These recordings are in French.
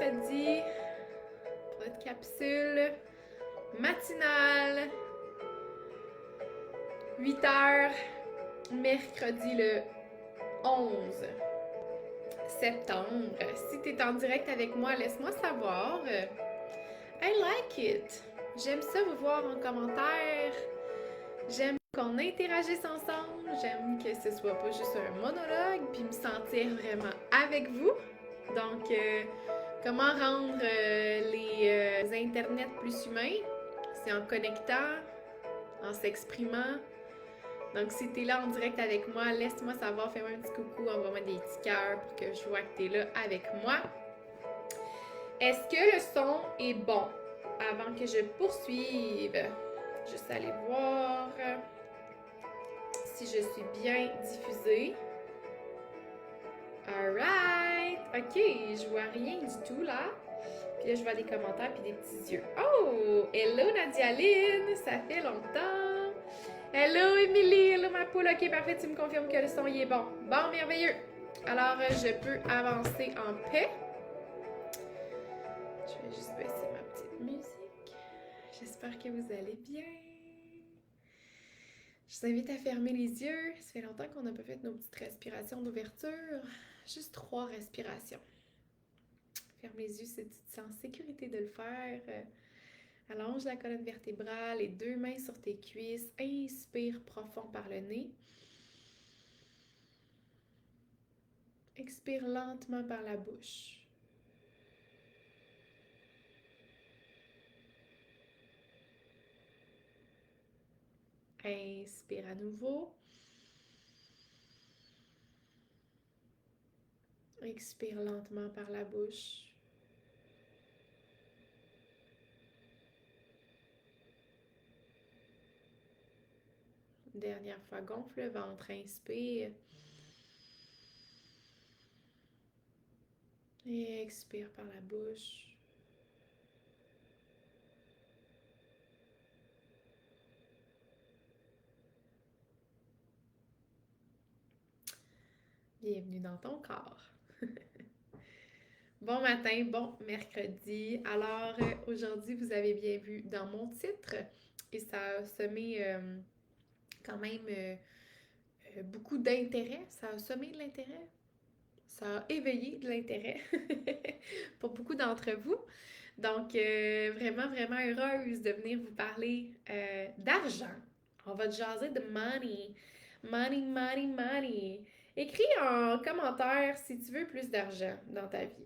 mercredi pour notre capsule matinale. 8h, mercredi le 11 septembre. Si tu es en direct avec moi, laisse-moi savoir. I like it. J'aime ça vous voir en commentaire. J'aime qu'on interagisse ensemble. J'aime que ce soit pas juste un monologue, puis me sentir vraiment avec vous. Donc, comment rendre les internets plus humains? C'est en connectant, en s'exprimant. Donc, si tu es là en direct avec moi, laisse-moi savoir, fais-moi un petit coucou, envoie-moi des petits cœurs pour que je vois que tu es là avec moi. Est-ce que le son est bon? Avant que je poursuive, juste aller voir si je suis bien diffusée. Alright! Ok, je vois rien du tout là. Puis là, je vois des commentaires puis des petits yeux. Oh! Hello Nadialine! Ça fait longtemps! Hello Émilie! Hello ma poule! Ok, parfait, tu me confirmes que le son y est bon. Bon, merveilleux! Alors, je peux avancer en paix. Je vais juste baisser ma petite musique. J'espère que vous allez bien. Je vous invite à fermer les yeux. Ça fait longtemps qu'on n'a pas fait nos petites respirations d'ouverture. Juste 3 respirations. Ferme les yeux si tu te sens en sécurité de le faire. Allonge la colonne vertébrale, les 2 mains sur tes cuisses. Inspire profond par le nez. Expire lentement par la bouche. Inspire à nouveau. Expire lentement par la bouche. Dernière fois, gonfle le ventre, inspire. Et expire par la bouche. Bienvenue dans ton corps. Bon matin, bon mercredi. Alors, aujourd'hui, vous avez bien vu dans mon titre, et ça a semé quand même beaucoup d'intérêt. Ça a semé de l'intérêt. Ça a éveillé de l'intérêt pour beaucoup d'entre vous. Donc, vraiment, vraiment heureuse de venir vous parler d'argent. On va jaser de money. Money, money, money. Écris en commentaire si tu veux plus d'argent dans ta vie.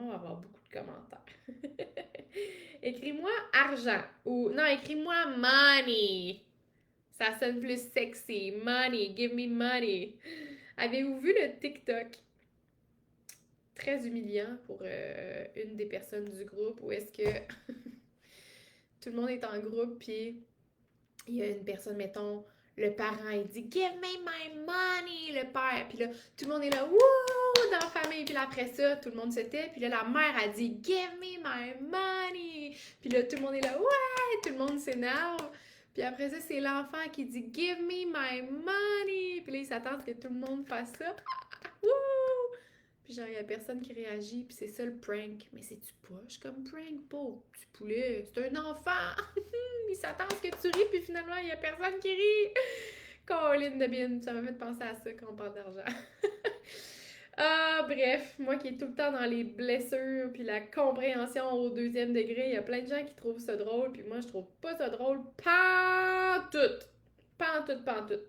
On va avoir beaucoup de commentaires. Écris-moi argent ou non, écris-moi money. Ça sonne plus sexy. Money, give me money. Avez-vous vu le TikTok? Très humiliant pour une des personnes du groupe où est-ce que tout le monde est en groupe puis il y a une personne, mettons, le parent, il dit Give me my money, le père. Puis là, tout le monde est là, wouh, dans la famille. Puis là, après ça, tout le monde se tait. Puis là, la mère a dit Give me my money. Puis là, tout le monde est là, ouais, tout le monde s'énerve. Puis après ça, c'est l'enfant qui dit Give me my money. Puis là, il s'attend à ce que tout le monde fasse ça. Wouh! Puis genre, il y a personne qui réagit, puis c'est ça le prank. Mais c'est-tu poche comme prank? Pas au petit poulet, c'est un enfant! Il s'attend à ce que tu ris, puis finalement, il y a personne qui rit! Colline de bine, ça m'a fait penser à ça quand on parle d'argent. Ah, bref, moi qui est tout le temps dans les blessures, puis la compréhension au 2e degré, il y a plein de gens qui trouvent ça drôle, puis moi, je trouve pas ça drôle pantoute! Pantoute, pantoute.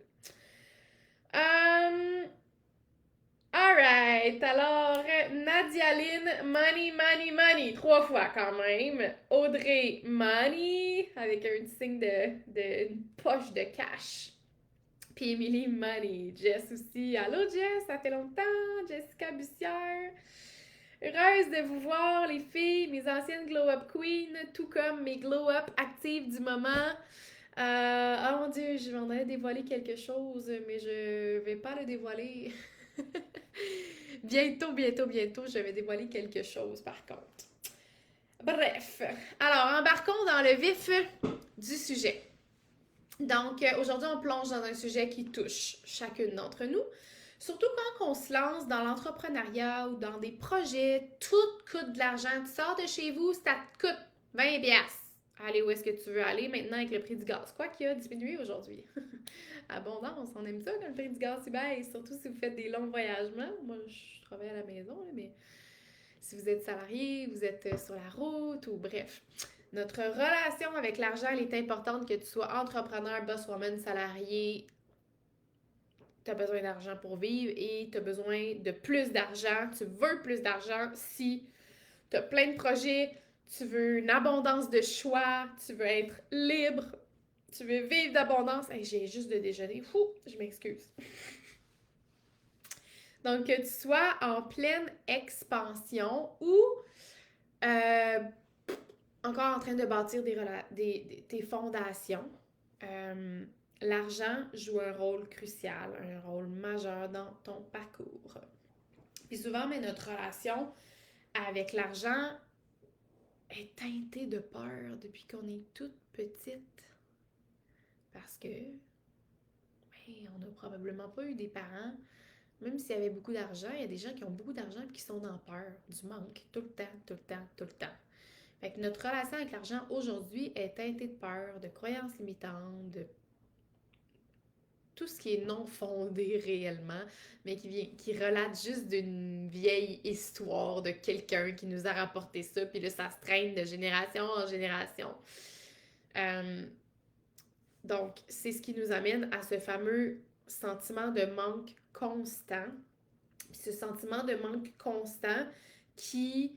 Alright, alors Nadialine, money, money, money, 3 fois quand même. Audrey, money, avec un signe de une poche de cash. Puis Émilie, money. Jess aussi. Allô Jess, ça fait longtemps. Jessica Bussière. Heureuse de vous voir les filles, mes anciennes Glow Up Queens, tout comme mes Glow Up actives du moment. Oh mon Dieu, je m'en allais dévoiler quelque chose, mais je vais pas le dévoiler. Bientôt, bientôt, bientôt, je vais dévoiler quelque chose par contre. Bref, alors embarquons dans le vif du sujet. Donc, aujourd'hui, on plonge dans un sujet qui touche chacune d'entre nous. Surtout quand on se lance dans l'entrepreneuriat ou dans des projets, tout coûte de l'argent. Tu sors de chez vous, ça te coûte 20 piastres. Allez où est-ce que tu veux aller maintenant avec le prix du gaz? Quoi qu'il a diminué aujourd'hui. Abondance, on aime ça quand le prix du gaz baisse, surtout si vous faites des longs voyagements. Moi, je travaille à la maison, là, mais si vous êtes salarié, vous êtes sur la route ou bref. Notre relation avec l'argent, elle est importante que tu sois entrepreneur, bosswoman, salarié. Tu as besoin d'argent pour vivre et tu as besoin de plus d'argent. Tu veux plus d'argent si tu as plein de projets, tu veux une abondance de choix, tu veux être libre, tu veux vivre d'abondance. Hey, j'ai juste de déjeuner. Fou, je m'excuse. Donc, que tu sois en pleine expansion ou encore en train de bâtir tes fondations. L'argent joue un rôle crucial, un rôle majeur dans ton parcours. Puis souvent, mais notre relation avec l'argent est teintée de peur depuis qu'on est toute petite. Parce que, on n'a probablement pas eu des parents, même s'il y avait beaucoup d'argent, il y a des gens qui ont beaucoup d'argent et qui sont dans peur du manque, tout le temps, tout le temps, tout le temps. Fait que notre relation avec l'argent aujourd'hui est teintée de peur, de croyances limitantes, de tout ce qui est non fondé réellement, mais qui relate juste d'une vieille histoire de quelqu'un qui nous a rapporté ça, puis là, ça se traîne de génération en génération. Donc, c'est ce qui nous amène à ce fameux sentiment de manque constant. Puis ce sentiment de manque constant qui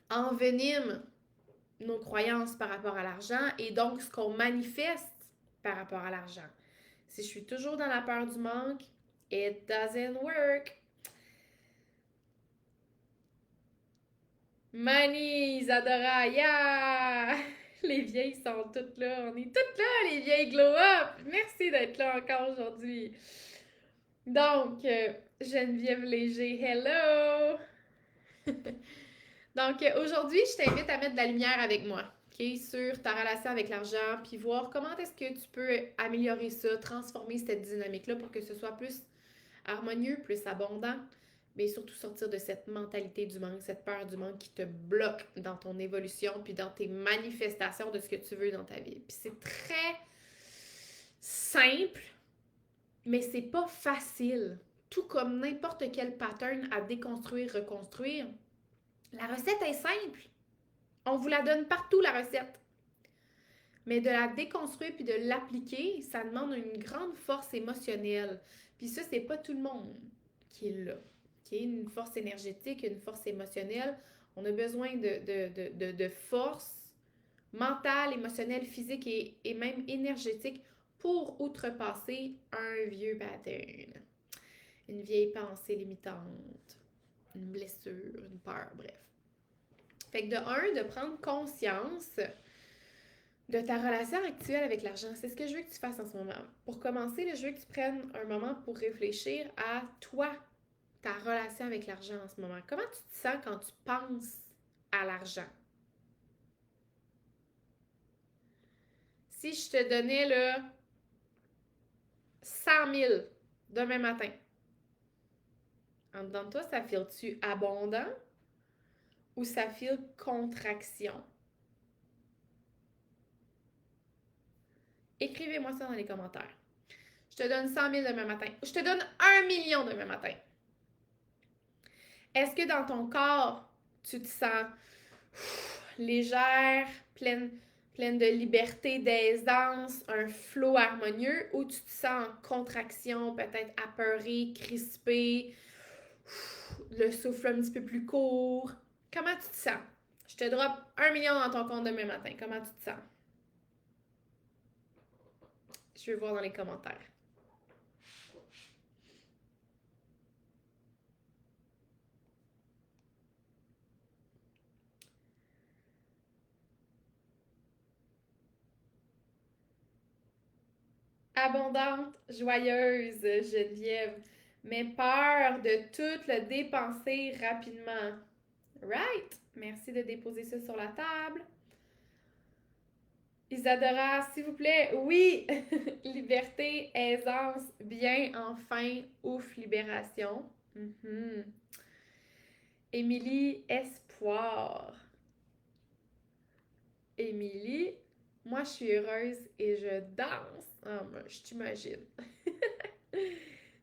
envenime nos croyances par rapport à l'argent et donc ce qu'on manifeste par rapport à l'argent. Si je suis toujours dans la peur du manque, it doesn't work. Money, Isadora, yeah! Les vieilles sont toutes là. On est toutes là, les vieilles glow up! Merci d'être là encore aujourd'hui. Donc, Geneviève Léger, hello! Donc, aujourd'hui, je t'invite à mettre de la lumière avec moi, OK, sur ta relation avec l'argent, puis voir comment est-ce que tu peux améliorer ça, transformer cette dynamique-là pour que ce soit plus harmonieux, plus abondant, mais surtout sortir de cette mentalité du manque, cette peur du manque qui te bloque dans ton évolution, puis dans tes manifestations de ce que tu veux dans ta vie. Puis c'est très simple, mais c'est pas facile. Tout comme n'importe quel pattern à déconstruire, reconstruire, la recette est simple. On vous la donne partout, la recette. Mais de la déconstruire puis de l'appliquer, ça demande une grande force émotionnelle. Puis ça, c'est pas tout le monde qui est là. Qui est une force énergétique, une force émotionnelle. On a besoin de force mentale, émotionnelle, physique et même énergétique pour outrepasser un vieux pattern. Une vieille pensée limitante, une blessure, une peur, bref. Fait que de prendre conscience de ta relation actuelle avec l'argent. C'est ce que je veux que tu fasses en ce moment. Pour commencer, je veux que tu prennes un moment pour réfléchir à toi, ta relation avec l'argent en ce moment. Comment tu te sens quand tu penses à l'argent? Si je te donnais là 100 000 demain matin, en dedans de toi, ça file-tu abondant ou ça file contraction? Écrivez-moi ça dans les commentaires. Je te donne 100 000 demain matin. Je te donne 1 million demain matin. Est-ce que dans ton corps, tu te sens légère, pleine de liberté, d'aisance, un flot harmonieux, ou tu te sens en contraction, peut-être apeuré, crispé, le souffle un petit peu plus court? Comment tu te sens? Je te drop 1 million dans ton compte demain matin. Comment tu te sens? Je veux voir dans les commentaires. Abondante, joyeuse, Geneviève, mais peur de tout le dépenser rapidement. Right? Merci de déposer ça sur la table. Isadora, s'il vous plaît, oui! Liberté, aisance, bien, enfin, ouf, libération. Mhm. Émilie, espoir. Émilie, moi je suis heureuse et je danse. Ah, moi, je t'imagine.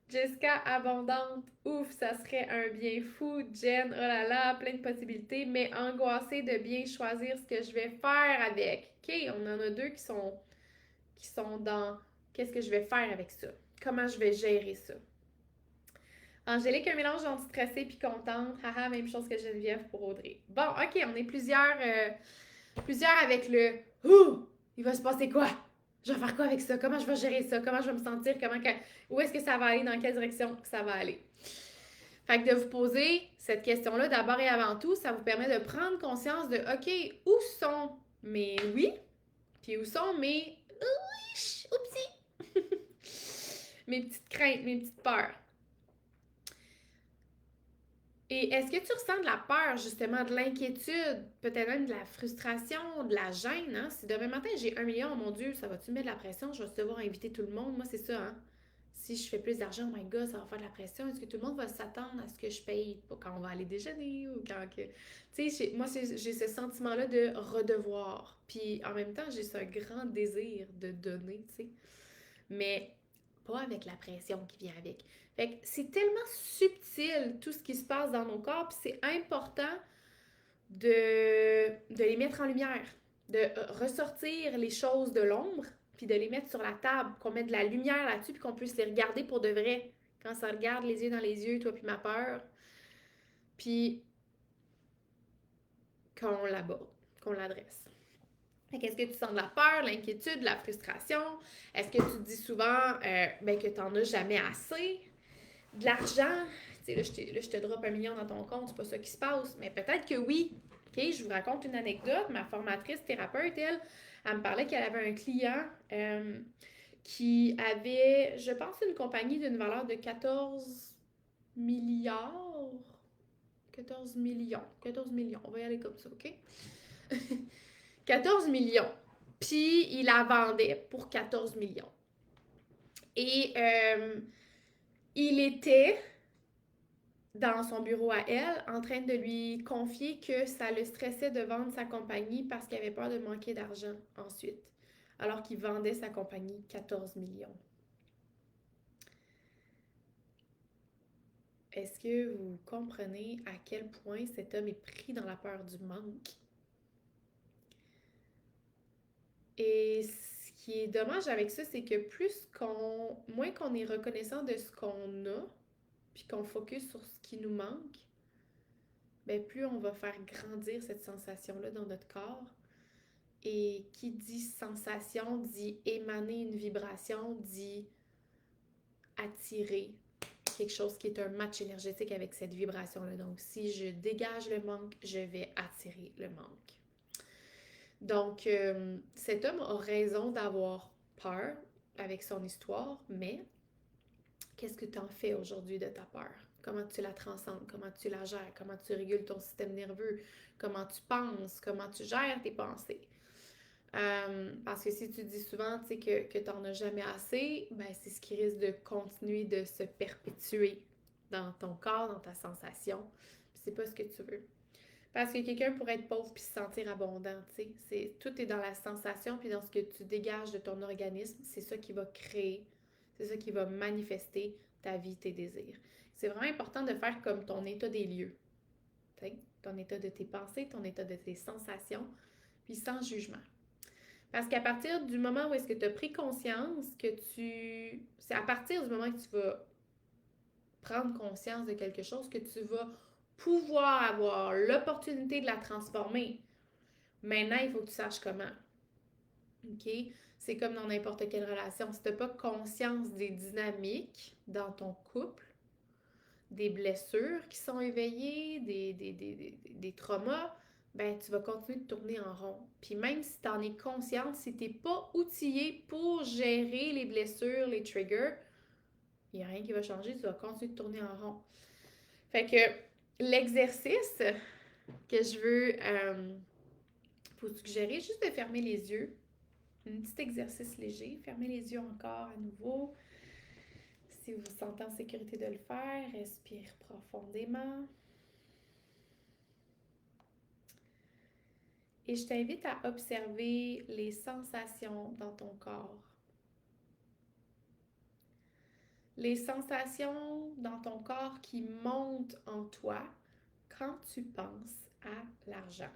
Jessica, abondante, ouf, ça serait un bien fou. Jen, oh là là, plein de possibilités, mais angoissée de bien choisir ce que je vais faire avec. Ok, on en a deux qui sont dans qu'est-ce que je vais faire avec ça? Comment je vais gérer ça? Angélique, un mélange entre stressée puis contente. Haha, même chose que Geneviève pour Audrey. Bon, ok, on est plusieurs avec le ouh, il va se passer quoi? Je vais faire quoi avec ça? Comment je vais gérer ça? Comment je vais me sentir? Où est-ce que ça va aller? Dans quelle direction ça va aller? Fait que de vous poser cette question-là d'abord et avant tout, ça vous permet de prendre conscience de OK, où sont mes oui, puis où sont mes oupsie, mes petites craintes, mes petites peurs. Et est-ce que tu ressens de la peur, justement, de l'inquiétude, peut-être même de la frustration, de la gêne, hein? Si demain matin j'ai 1 million, oh mon Dieu, ça va-tu me mettre de la pression? Je vais devoir inviter tout le monde. Moi, c'est ça, hein? Si je fais plus d'argent, oh my god, ça va faire de la pression. Est-ce que tout le monde va s'attendre à ce que je paye quand on va aller déjeuner ou quand que. Tu sais, moi, j'ai ce sentiment-là de redevoir. Puis en même temps, j'ai ce grand désir de donner, tu sais. Mais pas avec la pression qui vient avec. Fait que c'est tellement subtil tout ce qui se passe dans nos corps, puis c'est important de les mettre en lumière, de ressortir les choses de l'ombre, puis de les mettre sur la table, qu'on mette de la lumière là-dessus, puis qu'on puisse les regarder pour de vrai. Quand ça regarde les yeux dans les yeux, toi puis ma peur, puis qu'on l'aborde, qu'on l'adresse. Est-ce que tu sens de la peur, l'inquiétude, la frustration? Est-ce que tu te dis souvent que tu n'en as jamais assez? De l'argent? Tu sais, là, je te drop 1 million dans ton compte, c'est pas ça qui se passe. Mais peut-être que oui. OK, je vous raconte une anecdote. Ma formatrice thérapeute, elle me parlait qu'elle avait un client qui avait, je pense, une compagnie d'une valeur de 14 milliards. 14 millions. 14 millions. On va y aller comme ça, OK? 14 millions. Puis il la vendait pour 14 millions. Et il était dans son bureau à elle en train de lui confier que ça le stressait de vendre sa compagnie parce qu'il avait peur de manquer d'argent ensuite, alors qu'il vendait sa compagnie 14 millions. Est-ce que vous comprenez à quel point cet homme est pris dans la peur du manque? Et ce qui est dommage avec ça, c'est que moins qu'on est reconnaissant de ce qu'on a, puis qu'on focus sur ce qui nous manque, ben plus on va faire grandir cette sensation-là dans notre corps. Et qui dit sensation, dit émaner une vibration, dit attirer quelque chose qui est un match énergétique avec cette vibration-là. Donc, si je dégage le manque, je vais attirer le manque. Donc, cet homme a raison d'avoir peur avec son histoire, mais qu'est-ce que tu en fais aujourd'hui de ta peur? Comment tu la transcendes? Comment tu la gères? Comment tu régules ton système nerveux? Comment tu penses? Comment tu gères tes pensées? Parce que si tu dis souvent que tu n'en as jamais assez, ben c'est ce qui risque de continuer de se perpétuer dans ton corps, dans ta sensation. C'est pas ce que tu veux. Parce que quelqu'un pourrait être pauvre puis se sentir abondant, tu sais. Tout est dans la sensation puis dans ce que tu dégages de ton organisme. C'est ça qui va créer, c'est ça qui va manifester ta vie, tes désirs. C'est vraiment important de faire comme ton état des lieux. T'sais? Ton état de tes pensées, ton état de tes sensations, puis sans jugement. Parce qu'à partir du moment où est-ce que tu as pris conscience que tu... C'est à partir du moment que tu vas prendre conscience de quelque chose que tu vas pouvoir avoir l'opportunité de la transformer. Maintenant, il faut que tu saches comment. OK? C'est comme dans n'importe quelle relation. Si tu n'as pas conscience des dynamiques dans ton couple, des blessures qui sont éveillées, des traumas, ben tu vas continuer de tourner en rond. Puis même si tu en es consciente, si tu n'es pas outillé pour gérer les blessures, les triggers, il n'y a rien qui va changer, tu vas continuer de tourner en rond. Fait que l'exercice que je veux vous suggérer, juste de fermer les yeux, Un petit exercice léger. Fermez les yeux encore à nouveau. Si vous vous sentez en sécurité de le faire, respire profondément. Et je t'invite à observer les sensations dans ton corps. Les sensations dans ton corps qui montent en toi quand tu penses à l'argent.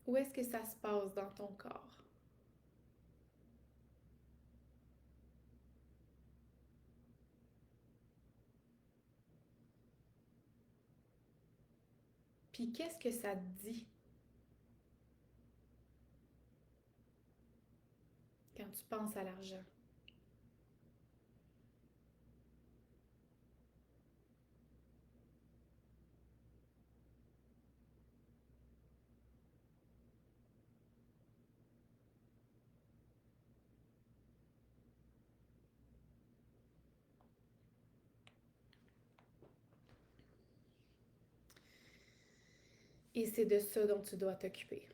Où est-ce que ça se passe dans ton corps? Puis qu'est-ce que ça te dit quand tu penses à l'argent? Et c'est de ça dont tu dois t'occuper.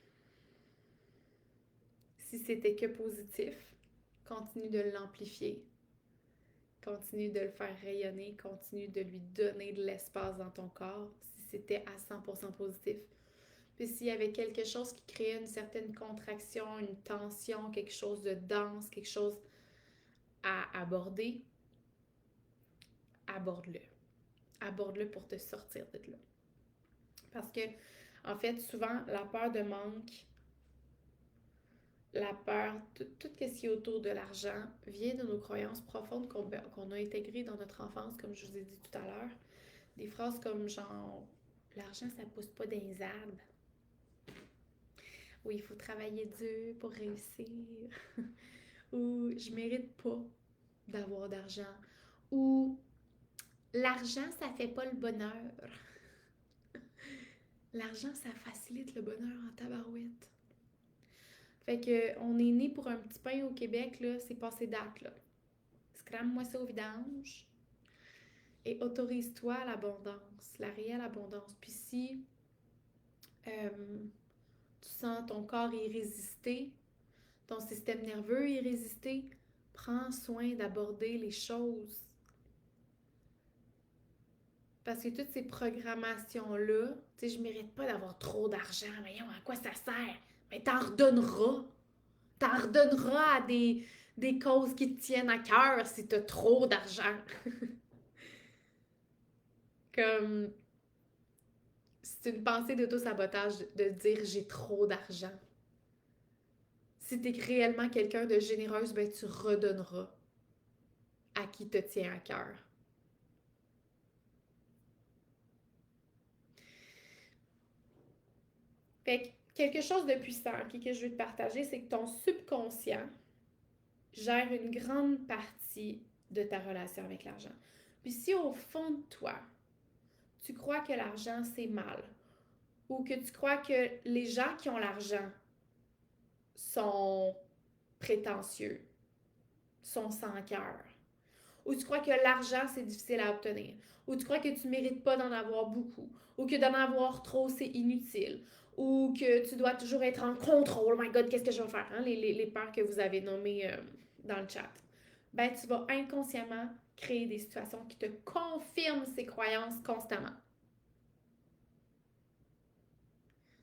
Si c'était que positif, continue de l'amplifier. Continue de le faire rayonner, continue de lui donner de l'espace dans ton corps si c'était à 100% positif. Puis s'il y avait quelque chose qui créait une certaine contraction, une tension, quelque chose de dense, quelque chose à aborder, aborde-le. Aborde-le pour te sortir de là. Parce que, en fait, souvent, la peur de manque, la peur, tout ce qui est autour de l'argent vient de nos croyances profondes qu'on a intégrées dans notre enfance, comme je vous ai dit tout à l'heure. Des phrases comme genre l'argent, ça pousse pas dans les arbres. Ou il faut travailler dur pour réussir. Ou je mérite pas d'avoir d'argent. Ou l'argent, ça fait pas le bonheur. L'argent, ça facilite le bonheur en tabarouette. Fait que on est né pour un petit pain au Québec, là, c'est passé date, là. Scrame-moi ça au vidange et autorise-toi à l'abondance, la réelle abondance. Puis si euh, tu sens ton corps y résister, ton système nerveux y résister, prends soin d'aborder les choses. Parce que toutes ces programmations-là, tu sais, je mérite pas d'avoir trop d'argent, voyons, à quoi ça sert? Mais t'en redonneras. T'en redonneras à des causes qui te tiennent à cœur si t'as trop d'argent. Comme, c'est une pensée d'auto-sabotage de dire j'ai trop d'argent. Si t'es réellement quelqu'un de généreuse, ben tu redonneras à qui te tient à cœur. Fait que quelque chose de puissant que je veux te partager, c'est que ton subconscient gère une grande partie de ta relation avec l'argent. Puis si au fond de toi, tu crois que l'argent c'est mal, ou que tu crois que les gens qui ont l'argent sont prétentieux, sont sans cœur, ou tu crois que l'argent c'est difficile à obtenir, ou tu crois que tu mérites pas d'en avoir beaucoup, ou que d'en avoir trop c'est inutile, ou que tu dois toujours être en contrôle, oh my god, qu'est-ce que je vais faire, hein? Les peurs que vous avez nommées dans le chat. Ben tu vas inconsciemment créer des situations qui te confirment ces croyances constamment.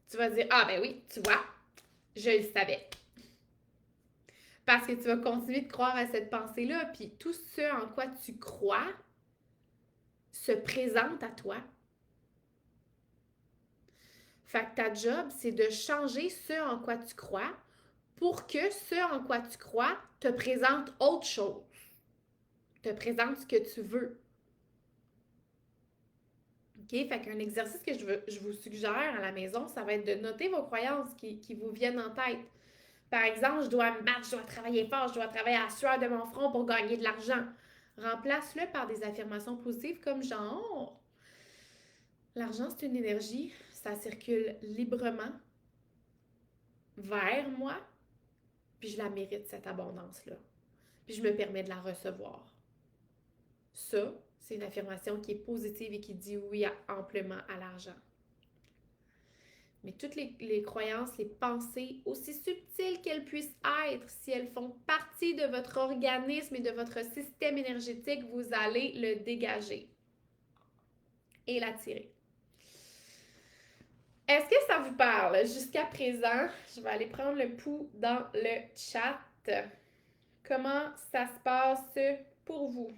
Tu vas dire, ah ben oui, tu vois, je le savais. Parce que tu vas continuer de croire à cette pensée-là, puis tout ce en quoi tu crois se présente à toi. Fait que ta job, c'est de changer ce en quoi tu crois pour que ce en quoi tu crois te présente autre chose, te présente ce que tu veux. OK? Fait qu'un exercice que je vous suggère à la maison, ça va être de noter vos croyances qui vous viennent en tête. Par exemple, je dois me battre, je dois travailler fort, je dois travailler à la sueur de mon front pour gagner de l'argent. Remplace-le par des affirmations positives comme genre l'argent, c'est une énergie, ça circule librement vers moi, puis je la mérite, cette abondance-là. Puis je me permets de la recevoir. Ça, C'est une affirmation qui est positive et qui dit oui amplement à l'argent. Mais toutes les croyances, les pensées, aussi subtiles qu'elles puissent être, si elles font partie de votre organisme et de votre système énergétique, vous allez le dégager et l'attirer. Est-ce que ça vous parle jusqu'à présent? Je vais aller prendre le pouls dans le chat. Comment ça se passe pour vous?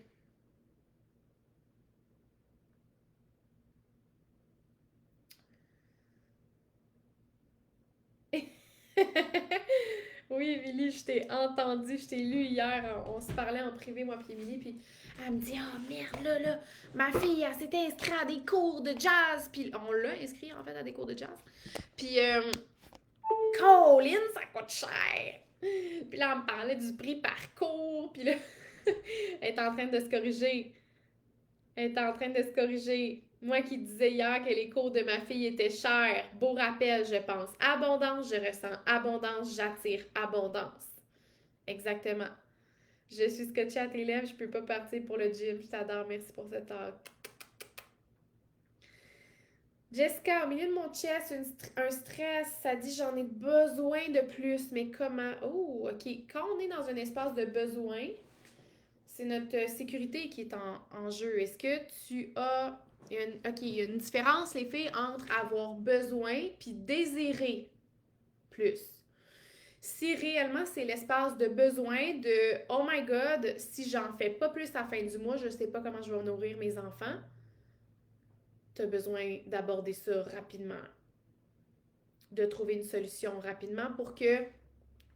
Oui, Émilie, je t'ai entendu, je t'ai lu hier. On se parlait en privé, moi puis Émilie, puis elle me dit « Oh merde, là, ma fille, elle s'était inscrite à des cours de jazz. » Puis on l'a inscrit, en fait, à des cours de jazz. Puis, Colin, ça coûte cher. Puis là, on me parlait du prix par cours. Puis là, elle est en train de se corriger. Elle est en train de se corriger. Moi qui disais hier que les cours de ma fille étaient chers. Beau rappel, je pense. Abondance, je ressens. Abondance, j'attire. Abondance. Exactement. Je suis scotchée à tes lèvres, je peux pas partir pour le gym. Je t'adore, merci pour cette heure. Jessica, au milieu de mon chest, un stress, ça dit j'en ai besoin de plus, mais comment? Oh, ok. Quand on est dans un espace de besoin, c'est notre sécurité qui est en jeu. Est-ce que tu as... il y a une différence, les filles, entre avoir besoin puis désirer plus. Si réellement c'est l'espace de besoin de oh my god, si j'en fais pas plus à la fin du mois, je sais pas comment je vais nourrir mes enfants, tu as besoin d'aborder ça rapidement, de trouver une solution rapidement pour que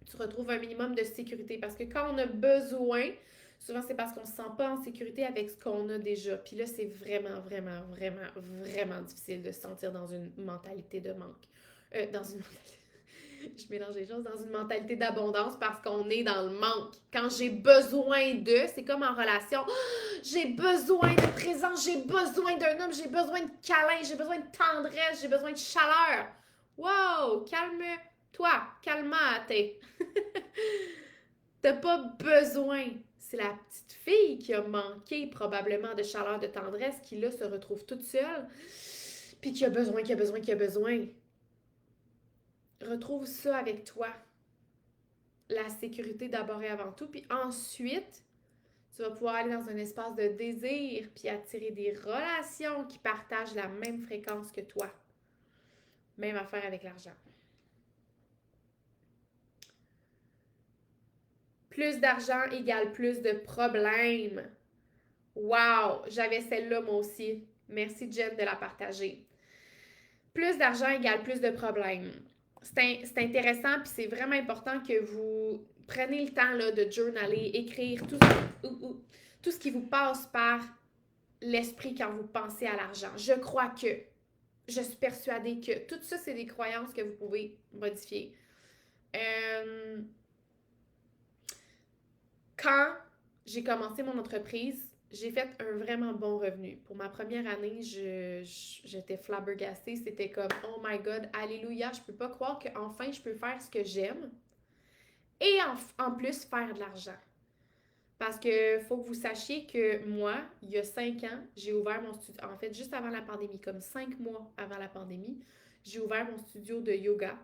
tu retrouves un minimum de sécurité. Parce que quand on a besoin, souvent c'est parce qu'on ne se sent pas en sécurité avec ce qu'on a déjà. Puis là, c'est vraiment, vraiment, vraiment, vraiment difficile de se sentir dans une mentalité de manque. Dans une mentalité... Je mélange les choses, dans une mentalité d'abondance parce qu'on est dans le manque. Quand j'ai besoin de, c'est comme en relation, j'ai besoin de présence, j'ai besoin d'un homme, j'ai besoin de câlin, j'ai besoin de tendresse, j'ai besoin de chaleur. Wow, calme-toi, calmate. T'as pas besoin. C'est la petite fille qui a manqué probablement de chaleur, de tendresse, qui là se retrouve toute seule, puis qui a besoin, qui a besoin, qui a besoin. Retrouve ça avec toi. La sécurité d'abord et avant tout. Puis ensuite, tu vas pouvoir aller dans un espace de désir puis attirer des relations qui partagent la même fréquence que toi. Même affaire avec l'argent. Plus d'argent égale plus de problèmes. Wow! J'avais celle-là moi aussi. Merci Jen de la partager. Plus d'argent égale plus de problèmes. C'est intéressant puis c'est vraiment important que vous prenez le temps là, de journaler, écrire tout ce qui vous passe par l'esprit quand vous pensez à l'argent. Je crois que, je suis persuadée que, tout ça, c'est des croyances que vous pouvez modifier. Quand j'ai commencé mon entreprise, j'ai fait un vraiment bon revenu. Pour ma première année, j'étais flabbergastée. C'était comme, oh my God, alléluia, je peux pas croire qu'enfin je peux faire ce que j'aime et en plus faire de l'argent. Parce que faut que vous sachiez que moi, il y a 5 ans, j'ai ouvert mon studio. En fait, juste avant la pandémie, comme 5 mois avant la pandémie, j'ai ouvert mon studio de yoga.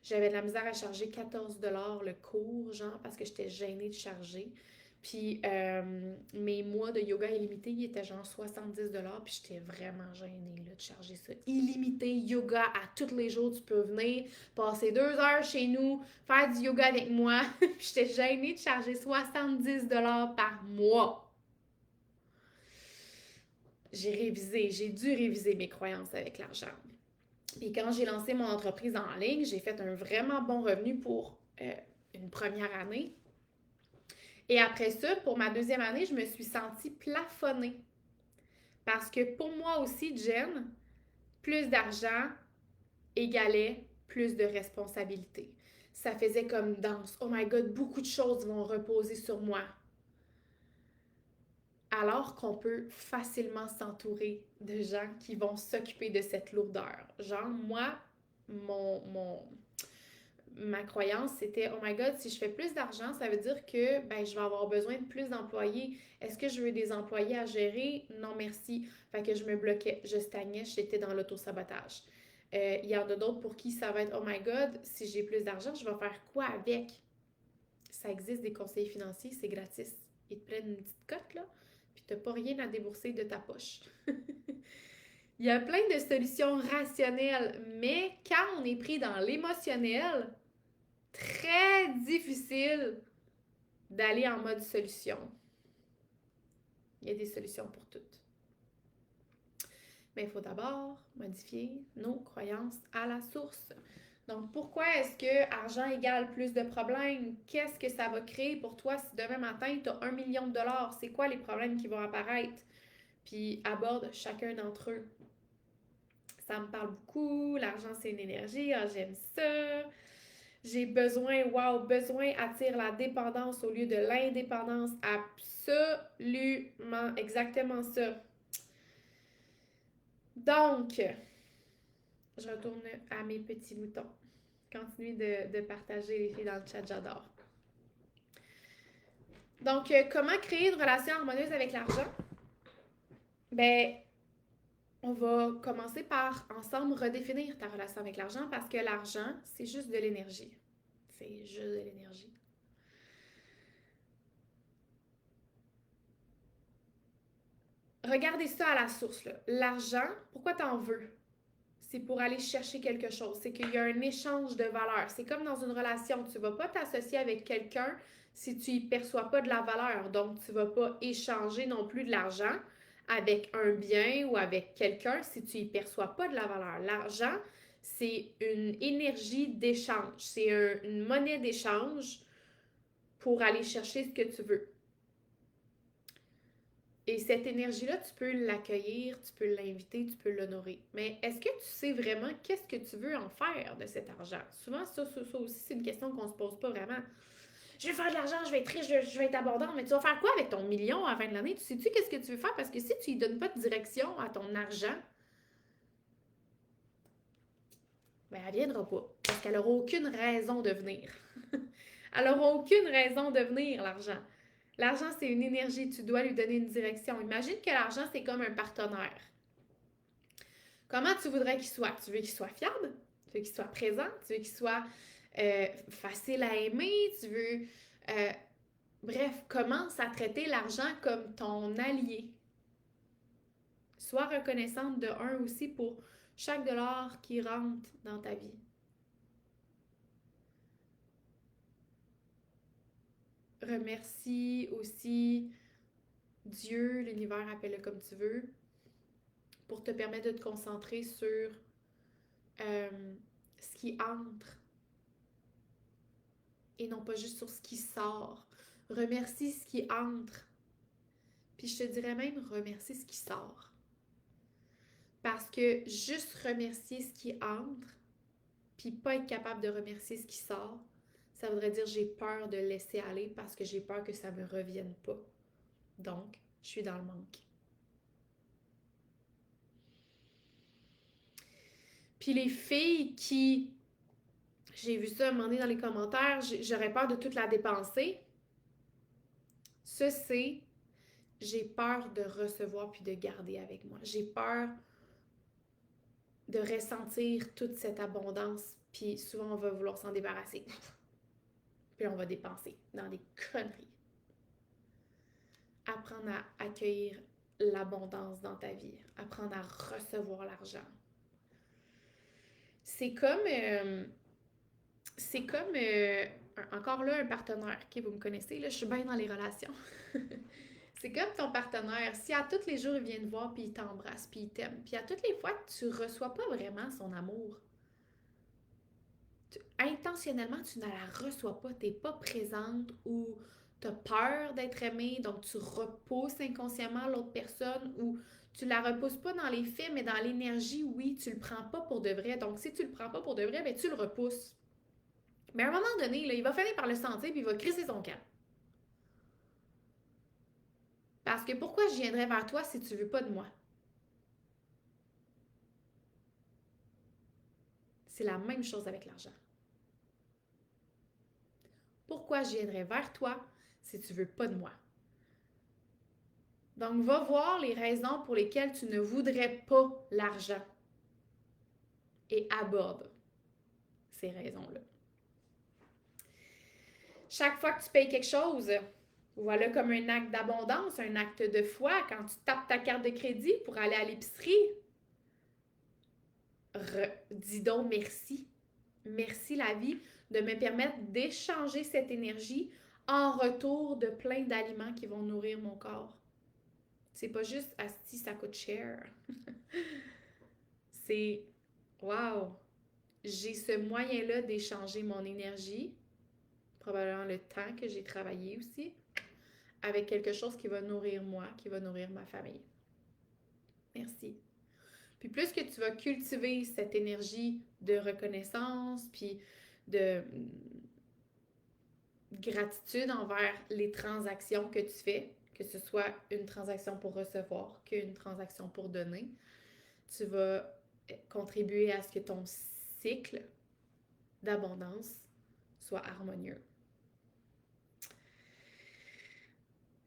J'avais de la misère à charger 14$ le cours, genre, parce que j'étais gênée de charger. Puis mes mois de yoga illimité, ils étaient genre 70$, puis j'étais vraiment gênée là, de charger ça. Illimité, yoga à tous les jours, tu peux venir passer 2 heures chez nous, faire du yoga avec moi. Puis j'étais gênée de charger 70$ par mois. J'ai dû réviser mes croyances avec l'argent. Puis quand j'ai lancé mon entreprise en ligne, j'ai fait un vraiment bon revenu pour une première année. Et après ça, pour ma deuxième année, je me suis sentie plafonnée. Parce que pour moi aussi, Jen, plus d'argent égalait plus de responsabilités. Ça faisait comme danse. Oh my God, beaucoup de choses vont reposer sur moi. Alors qu'on peut facilement s'entourer de gens qui vont s'occuper de cette lourdeur. Genre, moi, ma croyance, c'était, oh my God, si je fais plus d'argent, ça veut dire que ben, je vais avoir besoin de plus d'employés. Est-ce que je veux des employés à gérer? Non, merci. Fait que je me bloquais, je stagnais, j'étais dans l'auto-sabotage. Il y en a d'autres pour qui ça va être, oh my God, si j'ai plus d'argent, je vais faire quoi avec? Ça existe des conseillers financiers, c'est gratis. Ils te prennent une petite cote, là, puis t'as pas rien à débourser de ta poche. Il y a plein de solutions rationnelles, mais quand on est pris dans l'émotionnel, très difficile d'aller en mode solution. Il y a des solutions pour toutes. Mais il faut d'abord modifier nos croyances à la source. Donc, pourquoi est-ce que argent égale plus de problèmes? Qu'est-ce que ça va créer pour toi si demain matin, tu as 1 million de dollars? C'est quoi les problèmes qui vont apparaître? Puis aborde chacun d'entre eux. Ça me parle beaucoup. L'argent, c'est une énergie. Ah, j'aime ça. J'ai besoin, wow, besoin attire la dépendance au lieu de l'indépendance. Absolument, exactement ça. Donc, je retourne à mes petits moutons. Continuez de partager les filles dans le chat, j'adore. Donc, comment créer une relation harmonieuse avec l'argent? Ben, on va commencer par ensemble redéfinir ta relation avec l'argent parce que l'argent, c'est juste de l'énergie. C'est juste de l'énergie. Regardez ça à la source. L'argent, pourquoi t'en veux? C'est pour aller chercher quelque chose. C'est qu'il y a un échange de valeur. C'est comme dans une relation. Tu ne vas pas t'associer avec quelqu'un si tu n'y perçois pas de la valeur. Donc, tu ne vas pas échanger non plus de l'argent avec un bien ou avec quelqu'un si tu n'y perçois pas de la valeur. L'argent, c'est une énergie d'échange. C'est une monnaie d'échange pour aller chercher ce que tu veux. Et cette énergie-là, tu peux l'accueillir, tu peux l'inviter, tu peux l'honorer. Mais est-ce que tu sais vraiment qu'est-ce que tu veux en faire de cet argent? Souvent, ça aussi, c'est une question qu'on ne se pose pas vraiment. Je vais faire de l'argent, je vais être riche, je vais être abondant, mais tu vas faire quoi avec ton million à la fin de l'année? Tu sais-tu qu'est-ce que tu veux faire? Parce que si tu ne donnes pas de direction à ton argent, ben elle ne viendra pas. Parce qu'elle n'aura aucune raison de venir. Elle n'aura aucune raison de venir, l'argent. L'argent, c'est une énergie, tu dois lui donner une direction. Imagine que l'argent, c'est comme un partenaire. Comment tu voudrais qu'il soit? Tu veux qu'il soit fiable? Tu veux qu'il soit présent? Tu veux qu'il soit facile à aimer? Tu veux... bref, commence à traiter l'argent comme ton allié. Sois reconnaissante de un aussi pour chaque dollar qui rentre dans ta vie. Remercie aussi Dieu, l'univers, appelle-le comme tu veux, pour te permettre de te concentrer sur ce qui entre et non pas juste sur ce qui sort. Remercie ce qui entre. Puis je te dirais même remercie ce qui sort. Parce que juste remercier ce qui entre, puis pas être capable de remercier ce qui sort, ça voudrait dire j'ai peur de laisser aller parce que j'ai peur que ça me revienne pas. Donc, je suis dans le manque. Puis les filles qui... J'ai vu ça à un moment donné dans les commentaires, j'aurais peur de toute la dépenser. Ça, c'est... J'ai peur de recevoir puis de garder avec moi. J'ai peur de ressentir toute cette abondance. Puis souvent, on va vouloir s'en débarrasser. Puis on va dépenser dans des conneries. Apprendre à accueillir l'abondance dans ta vie. Apprendre à recevoir l'argent. C'est comme... encore là, un partenaire. Okay, vous me connaissez, là, je suis bien dans les relations. C'est comme ton partenaire. Si à tous les jours, il vient te voir, puis il t'embrasse, puis il t'aime, puis à toutes les fois, tu reçois pas vraiment son amour. Intentionnellement, tu ne la reçois pas. Tu n'es pas présente ou tu as peur d'être aimée, donc tu repousses inconsciemment l'autre personne ou tu la repousses pas dans les faits, mais dans l'énergie, oui, tu le prends pas pour de vrai. Donc, si tu le prends pas pour de vrai, ben, tu le repousses. Mais à un moment donné, là, il va finir par le sentir puis il va crisser son camp. Parce que pourquoi je viendrais vers toi si tu veux pas de moi? C'est la même chose avec l'argent. Pourquoi je viendrais vers toi si tu veux pas de moi? Donc, va voir les raisons pour lesquelles tu ne voudrais pas l'argent et aborde ces raisons-là. Chaque fois que tu payes quelque chose, voilà comme un acte d'abondance, un acte de foi. Quand tu tapes ta carte de crédit pour aller à l'épicerie, dis donc merci. Merci la vie de me permettre d'échanger cette énergie en retour de plein d'aliments qui vont nourrir mon corps. C'est pas juste asti, ça coûte cher. C'est wow, j'ai ce moyen-là d'échanger mon énergie, probablement le temps que j'ai travaillé aussi, avec quelque chose qui va nourrir moi, qui va nourrir ma famille. Merci. Puis plus que tu vas cultiver cette énergie de reconnaissance, puis de gratitude envers les transactions que tu fais, que ce soit une transaction pour recevoir qu'une transaction pour donner, tu vas contribuer à ce que ton cycle d'abondance soit harmonieux.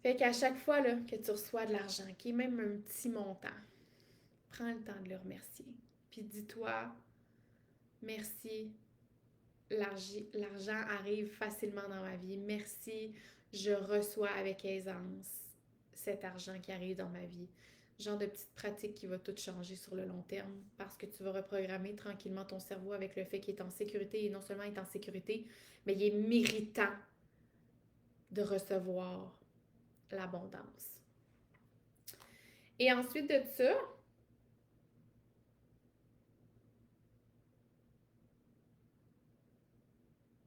Fait qu'à chaque fois là, que tu reçois de l'argent, qui est même un petit montant, prends le temps de le remercier. Puis dis-toi, merci, l'argent arrive facilement dans ma vie. Merci, je reçois avec aisance cet argent qui arrive dans ma vie. Genre de petite pratique qui va tout changer sur le long terme parce que tu vas reprogrammer tranquillement ton cerveau avec le fait qu'il est en sécurité et non seulement il est en sécurité, mais il est méritant de recevoir l'abondance. Et ensuite de ça,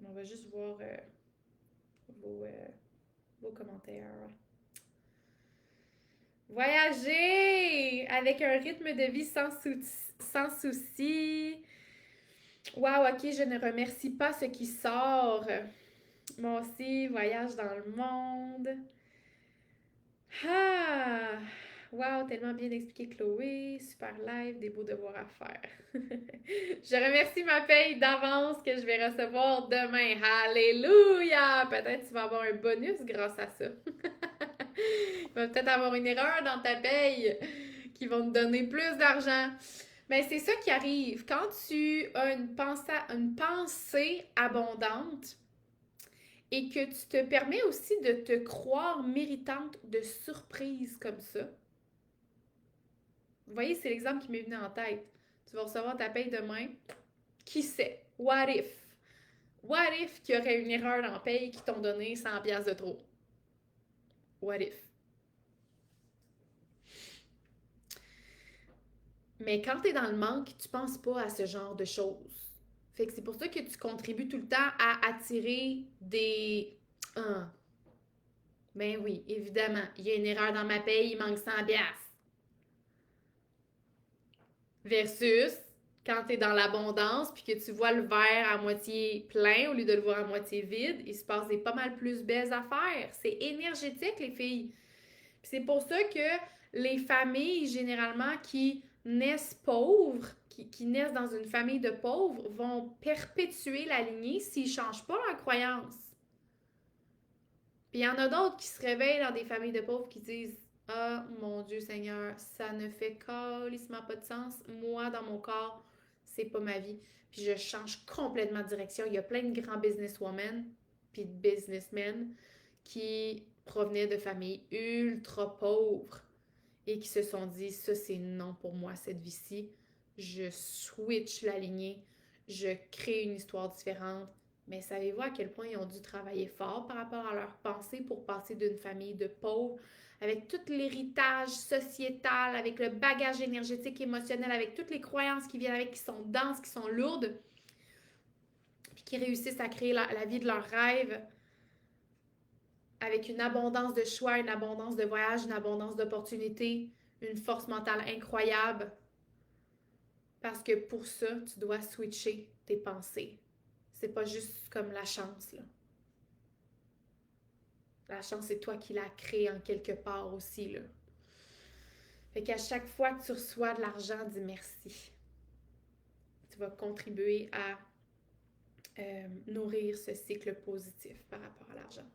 on va juste voir vos commentaires. Voyager avec un rythme de vie sans souci. Wow, ok, je ne remercie pas ce qui sort. Moi aussi, voyage dans le monde. Ah! Wow, tellement bien expliqué, Chloé. Super live, des beaux devoirs à faire. Je remercie ma paye d'avance que je vais recevoir demain. Alléluia! Peut-être que tu vas avoir un bonus grâce à ça. Il va peut-être avoir une erreur dans ta paye qui va te donner plus d'argent. Mais c'est ça qui arrive. Quand tu as une pensée abondante, et que tu te permets aussi de te croire méritante de surprises comme ça. Vous voyez, c'est l'exemple qui m'est venu en tête. Tu vas recevoir ta paye demain. Qui sait? What if? What if qu'il y aurait une erreur dans la paye qui t'ont donné 100$ de trop? What if? Mais quand tu es dans le manque, tu penses pas à ce genre de choses. Fait que c'est pour ça que tu contribues tout le temps à attirer des... Ben oui, évidemment, il y a une erreur dans ma paye, il manque 100$. Versus quand tu es dans l'abondance puis que tu vois le verre à moitié plein au lieu de le voir à moitié vide, il se passe des pas mal plus belles affaires. C'est énergétique, les filles. Puis c'est pour ça que les familles, généralement, qui naissent pauvres, qui naissent dans une famille de pauvres, vont perpétuer la lignée s'ils ne changent pas leur croyance. Puis il y en a d'autres qui se réveillent dans des familles de pauvres qui disent ah, mon Dieu Seigneur, ça ne fait calissement pas de sens. Moi, dans mon corps, c'est pas ma vie. Puis je change complètement de direction. Il y a plein de grands businesswomen puis de businessmen qui provenaient de familles ultra pauvres et qui se sont dit ça, c'est non pour moi, cette vie-ci. Je switch la lignée. Je crée une histoire différente. Mais savez-vous à quel point ils ont dû travailler fort par rapport à leurs pensées pour passer d'une famille de pauvres avec tout l'héritage sociétal, avec le bagage énergétique, émotionnel, avec toutes les croyances qui viennent avec, qui sont denses, qui sont lourdes, puis qui réussissent à créer la vie de leurs rêves avec une abondance de choix, une abondance de voyages, une abondance d'opportunités, une force mentale incroyable. Parce que pour ça, tu dois switcher tes pensées. C'est pas juste comme la chance, là. La chance, c'est toi qui la crée en quelque part aussi, là. Fait qu'à chaque fois que tu reçois de l'argent, dis merci. Tu vas contribuer à nourrir ce cycle positif par rapport à l'argent.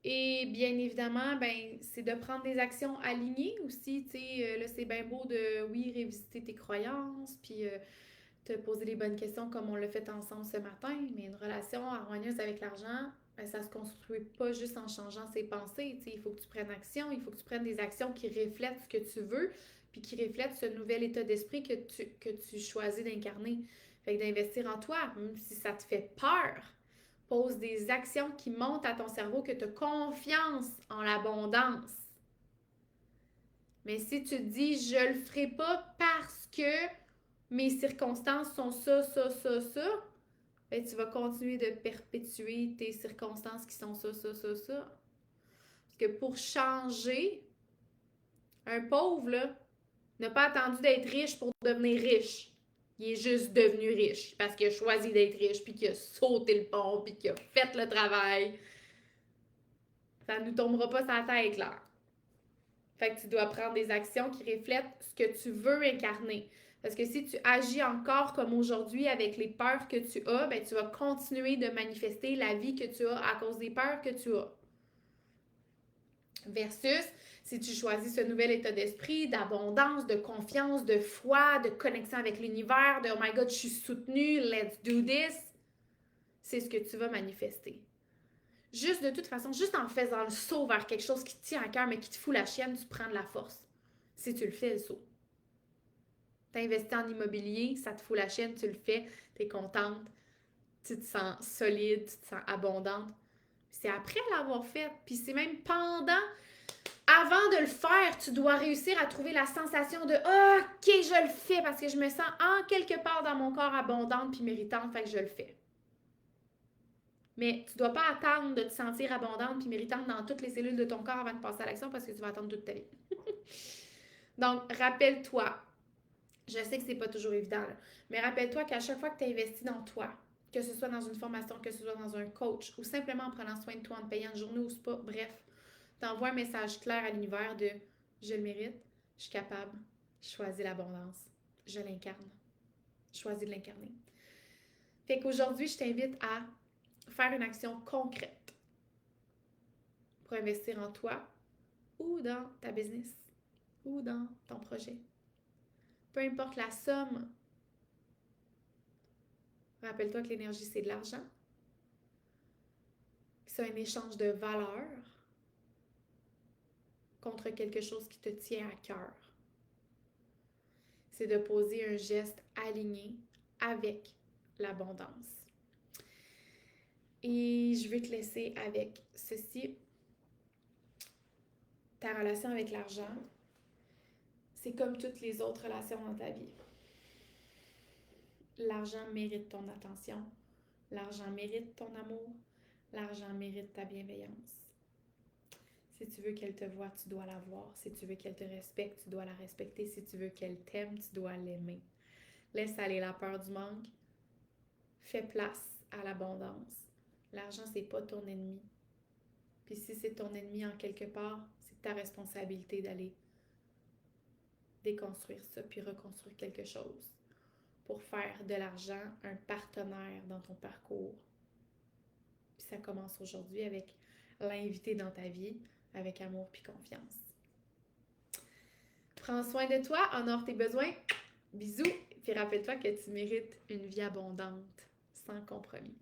Et bien évidemment, ben, c'est de prendre des actions alignées aussi. Tu sais, là, c'est bien beau de, oui, révisiter tes croyances, puis te poser les bonnes questions comme on l'a fait ensemble ce matin, mais une relation harmonieuse avec l'argent, ben, ça se construit pas juste en changeant ses pensées. Tu sais, il faut que tu prennes action, il faut que tu prennes des actions qui reflètent ce que tu veux, puis qui reflètent ce nouvel état d'esprit que tu choisis d'incarner. Fait que d'investir en toi, même si ça te fait peur, pose des actions qui montrent à ton cerveau que tu as confiance en l'abondance. Mais si tu te dis, je le ferai pas parce que mes circonstances sont ça, ben tu vas continuer de perpétuer tes circonstances qui sont ça. Parce que pour changer, un pauvre, là, n'a pas attendu d'être riche pour devenir riche. Il est juste devenu riche parce qu'il a choisi d'être riche, puis qu'il a sauté le pont, puis qu'il a fait le travail. Ça ne nous tombera pas sur la tête, là. Fait que tu dois prendre des actions qui reflètent ce que tu veux incarner. Parce que si tu agis encore comme aujourd'hui avec les peurs que tu as, ben tu vas continuer de manifester la vie que tu as à cause des peurs que tu as. Versus si tu choisis ce nouvel état d'esprit, d'abondance, de confiance, de foi, de connexion avec l'univers, de oh my god, je suis soutenue, let's do this, c'est ce que tu vas manifester. Juste de toute façon, juste en faisant le saut vers quelque chose qui te tient à cœur mais qui te fout la chienne, tu prends de la force. Si tu le fais, le saut. T'as investi en immobilier, ça te fout la chienne, tu le fais, t'es contente, tu te sens solide, tu te sens abondante. C'est après l'avoir fait, puis c'est même pendant. Avant de le faire, tu dois réussir à trouver la sensation de « OK, je le fais parce que je me sens en quelque part dans mon corps abondante puis méritante, fait que je le fais. » Mais tu ne dois pas attendre de te sentir abondante puis méritante dans toutes les cellules de ton corps avant de passer à l'action parce que tu vas attendre toute ta vie. Donc, rappelle-toi, je sais que c'est pas toujours évident, là, mais rappelle-toi qu'à chaque fois que tu investis dans toi, que ce soit dans une formation, que ce soit dans un coach ou simplement en prenant soin de toi, en te payant une journée ou spa, bref, t'envoies un message clair à l'univers de je le mérite, je suis capable, je choisis l'abondance, je l'incarne, je choisis de l'incarner. Fait qu'aujourd'hui, je t'invite à faire une action concrète pour investir en toi ou dans ta business ou dans ton projet. Peu importe la somme, rappelle-toi que l'énergie, c'est de l'argent. C'est un échange de valeur contre quelque chose qui te tient à cœur. C'est de poser un geste aligné avec l'abondance. Et je veux te laisser avec ceci. Ta relation avec l'argent, c'est comme toutes les autres relations dans ta vie. L'argent mérite ton attention. L'argent mérite ton amour. L'argent mérite ta bienveillance. Si tu veux qu'elle te voie, tu dois la voir. Si tu veux qu'elle te respecte, tu dois la respecter. Si tu veux qu'elle t'aime, tu dois l'aimer. Laisse aller la peur du manque. Fais place à l'abondance. L'argent, c'est pas ton ennemi. Puis si c'est ton ennemi en quelque part, c'est ta responsabilité d'aller déconstruire ça puis reconstruire quelque chose pour faire de l'argent un partenaire dans ton parcours. Puis ça commence aujourd'hui avec l'inviter dans ta vie avec amour puis confiance. Prends soin de toi, honore tes besoins. Bisous, puis rappelle-toi que tu mérites une vie abondante, sans compromis.